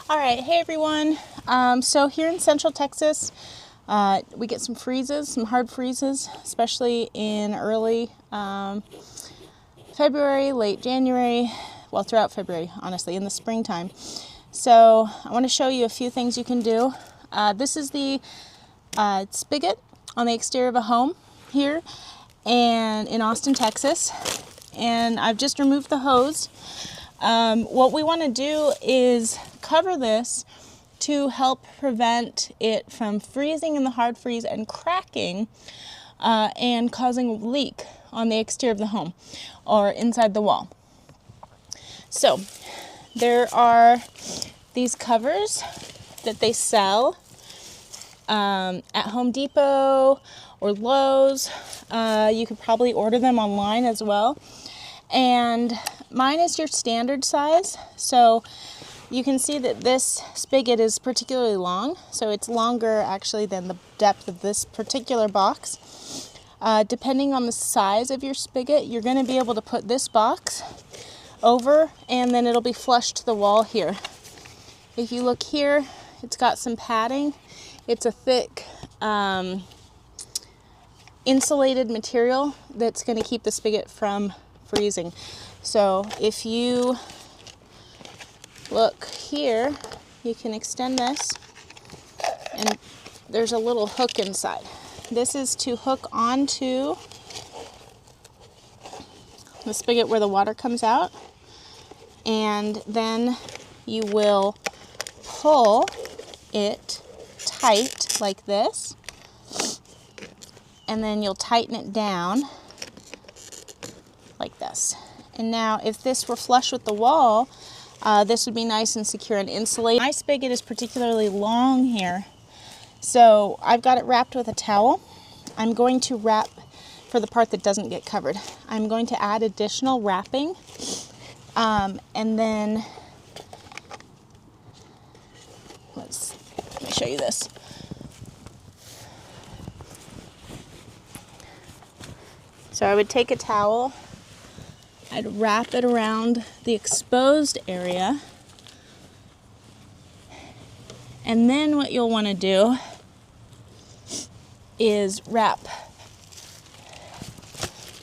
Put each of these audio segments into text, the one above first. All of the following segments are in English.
All right, hey everyone. So here in Central Texas, we get some freezes, some hard freezes, especially in early February, late January, well throughout February, honestly, in the springtime. So I want to show you a few things you can do. This is the spigot on the exterior of a home here and in Austin, Texas. And I've just removed the hose. What we want to do is cover this to help prevent it from freezing in the hard freeze and cracking and causing a leak on the exterior of the home or inside the wall. So there are these covers that they sell at Home Depot or Lowe's. You could probably order them online as well. And mine is your standard size, so you can see that this spigot is particularly long, so it's longer actually than the depth of this particular box. Depending on the size of your spigot, you're going to be able to put this box over and then it'll be flush to the wall here. If you look here, it's got some padding. It's a thick insulated material that's going to keep the spigot from freezing. So if you look here, you can extend this and there's a little hook inside. This is to hook onto the spigot where the water comes out, and then you will pull it tight like this, and then you'll tighten it down like this. And now if this were flush with the wall, this would be nice and secure and insulated. My spigot is particularly long here, so I've got it wrapped with a towel. I'm going to wrap for the part that doesn't get covered. I'm going to add additional wrapping, and then let me show you this. So I would take a towel, I'd wrap it around the exposed area, and then what you'll want to do is wrap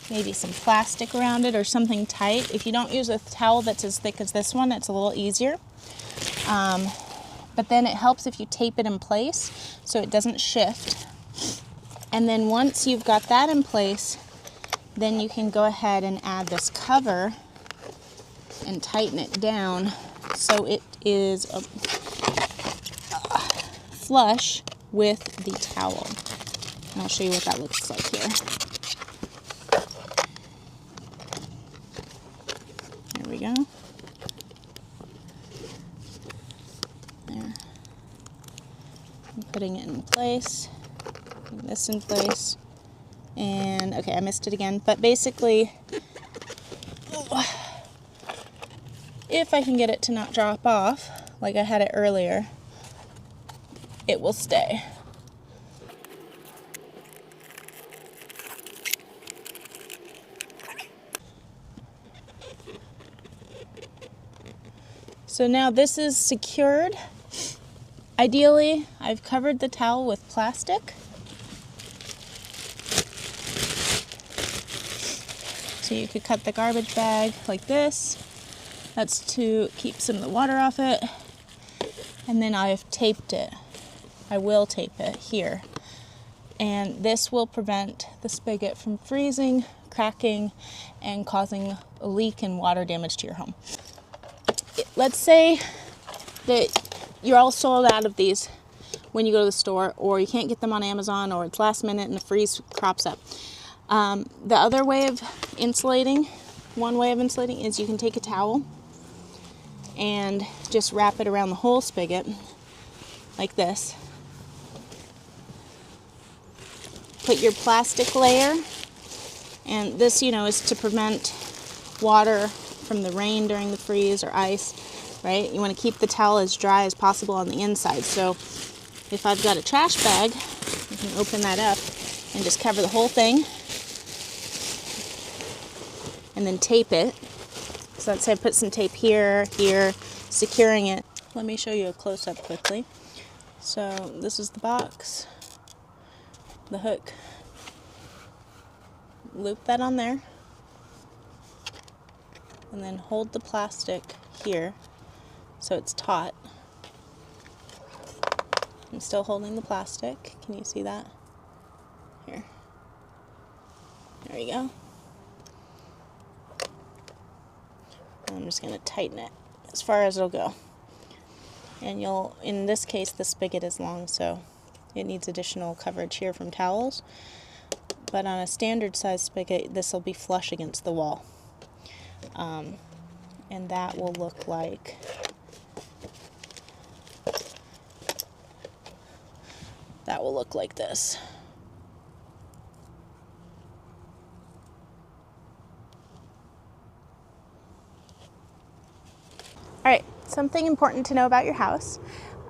maybe some plastic around it or something tight. If you don't use a towel that's as thick as this one, it's a little easier. But then it helps if you tape it in place so it doesn't shift. And then once you've got that in place, then you can go ahead and add this cover and tighten it down so it is flush with the towel. And I'll show you what that looks like here. There we go. There. I'm putting it in place. Putting this in place. And okay, I missed it again, but basically if I can get it to not drop off like I had it earlier, it will stay. So now this is secured. Ideally, I've covered the towel with plastic. So you could cut the garbage bag like this. That's to keep some of the water off it. And then I've taped it. I will tape it here. And this will prevent the spigot from freezing, cracking, and causing a leak and water damage to your home. Let's say that you're all sold out of these when you go to the store, or you can't get them on Amazon, or it's last minute and the freeze crops up. The other way of insulating, one way of insulating is you can take a towel and just wrap it around the whole spigot like this. Put your plastic layer, and this, is to prevent water from the rain during the freeze or ice, right? You want to keep the towel as dry as possible on the inside. So if I've got a trash bag, you can open that up and just cover the whole thing and then tape it. So let's say I put some tape here, securing it. let me show you a close-up quickly. So this is the box, the hook. Loop that on there, and then hold the plastic here so it's taut. I'm still holding the plastic. Can you see that? Here. There we go. And I'm just going to tighten it as far as it'll go. And you'll, in this case, the spigot is long, so it needs additional coverage here from towels. But on a standard size spigot, this will be flush against the wall. And that will look like this. All right, something important to know about your house.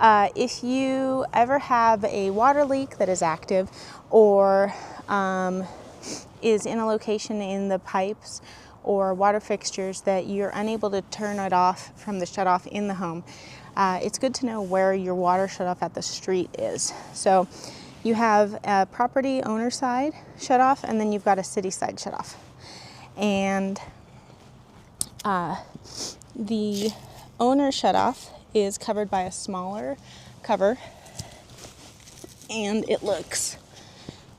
If you ever have a water leak that is active or is in a location in the pipes or water fixtures that you're unable to turn it off from the shutoff in the home, it's good to know where your water shutoff at the street is. So you have a property owner side shutoff, and then you've got a city side shutoff. And the owner shutoff is covered by a smaller cover, and it looks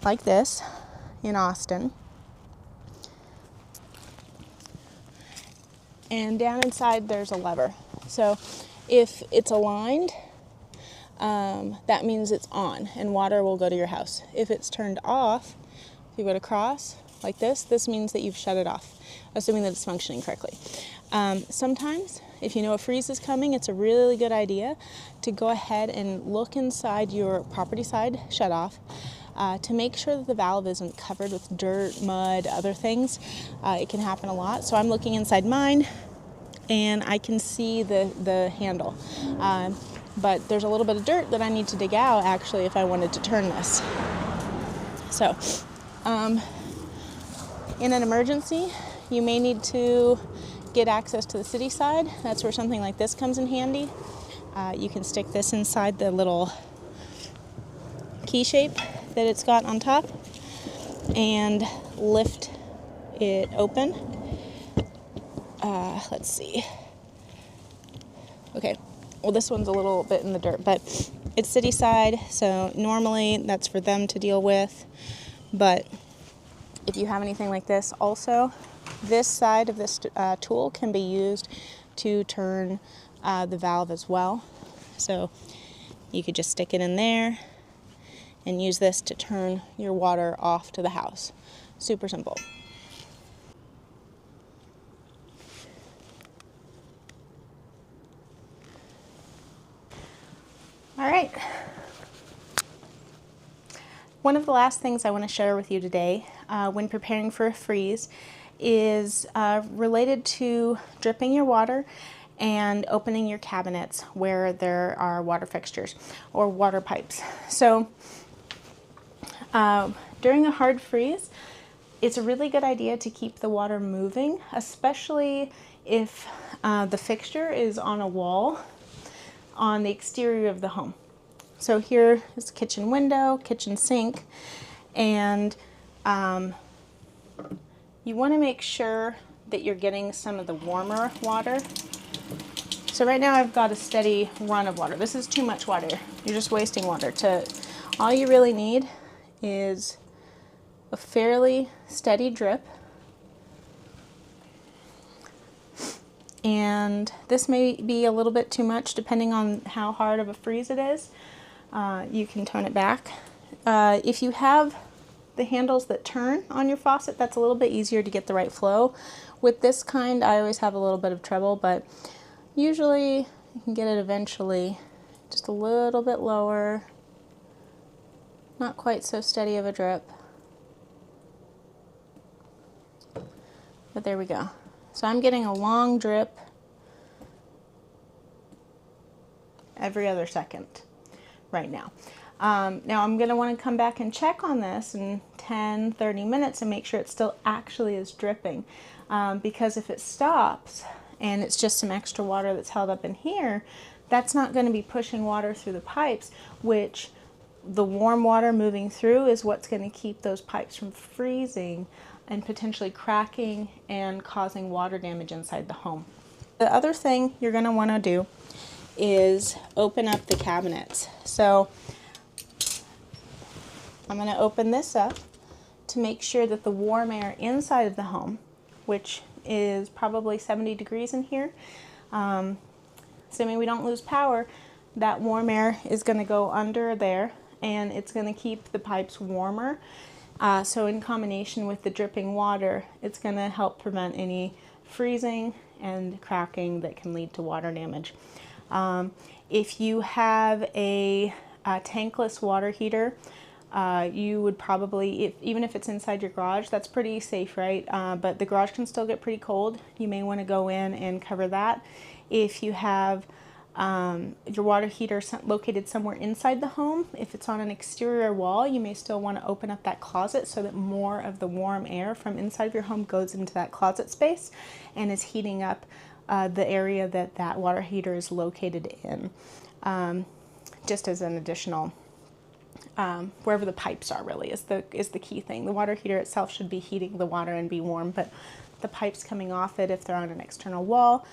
like this in Austin. And down inside there's a lever. So if it's aligned, that means it's on and water will go to your house. If it's turned off, if you go to cross like this means that you've shut it off, assuming that it's functioning correctly. Sometimes, if you know a freeze is coming, it's a really good idea to go ahead and look inside your property side shutoff to make sure that the valve isn't covered with dirt, mud, other things. It can happen a lot. So I'm looking inside mine and I can see the handle. But there's a little bit of dirt that I need to dig out actually if I wanted to turn this. So in an emergency, you may need to get access to the city side. That's where something like this comes in handy. You can stick this inside the little key shape that it's got on top and lift it open. Let's see. Okay, well this one's a little bit in the dirt, but it's city side, so normally that's for them to deal with. But if you have anything like this, also this side of this tool can be used to turn the valve as well. So you could just stick it in there and use this to turn your water off to the house. Super simple. All right. One of the last things I want to share with you today when preparing for a freeze is related to dripping your water and opening your cabinets where there are water fixtures or water pipes. So during a hard freeze, it's a really good idea to keep the water moving, especially if the fixture is on a wall on the exterior of the home. So here is the kitchen window, kitchen sink, and you want to make sure that you're getting some of the warmer water. So right now I've got a steady run of water. This is too much water. You're just wasting water. All you really need is a fairly steady drip. And this may be a little bit too much depending on how hard of a freeze it is. You can tone it back. If you have the handles that turn on your faucet, that's a little bit easier to get the right flow. With this kind, I always have a little bit of trouble, but usually you can get it eventually just a little bit lower. Not quite so steady of a drip. But there we go. So I'm getting a long drip every other second right now. Now I'm going to want to come back and check on this in 10-30 minutes and make sure it still actually is dripping. Because if it stops and it's just some extra water that's held up in here, that's not going to be pushing water through the pipes, which the warm water moving through is what's going to keep those pipes from freezing and potentially cracking and causing water damage inside the home. The other thing you're going to want to do is open up the cabinets. So I'm going to open this up to make sure that the warm air inside of the home, which is probably 70 degrees in here, assuming we don't lose power, that warm air is going to go under there and it's going to keep the pipes warmer. So in combination with the dripping water, it's going to help prevent any freezing and cracking that can lead to water damage. If you have a tankless water heater, you would probably, even if it's inside your garage, that's pretty safe, right? But the garage can still get pretty cold. You may want to go in and cover that. If you have your water heater located somewhere inside the home, if it's on an exterior wall, you may still want to open up that closet so that more of the warm air from inside of your home goes into that closet space and is heating up the area that that water heater is located in, just as an additional, wherever the pipes are really is the key thing. The water heater itself should be heating the water and be warm, but the pipes coming off it, if they're on an external wall,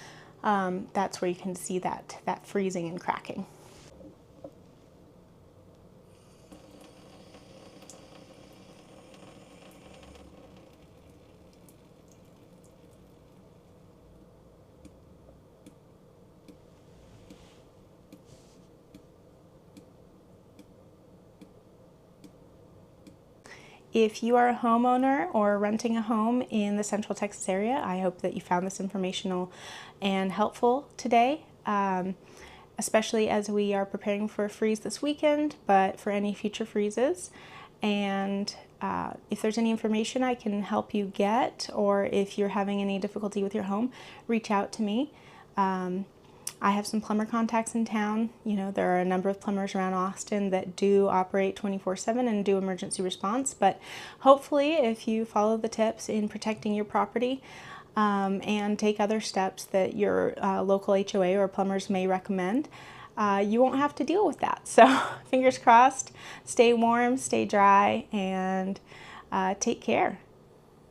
that's where you can see that freezing and cracking. If you are a homeowner or renting a home in the Central Texas area, I hope that you found this informational and helpful today, especially as we are preparing for a freeze this weekend, but for any future freezes. And if there's any information I can help you get, or if you're having any difficulty with your home, reach out to me. I have some plumber contacts in town. You know, there are a number of plumbers around Austin that do operate 24/7 and do emergency response, but hopefully if you follow the tips in protecting your property and take other steps that your local HOA or plumbers may recommend, you won't have to deal with that. So fingers crossed, stay warm, stay dry, and take care.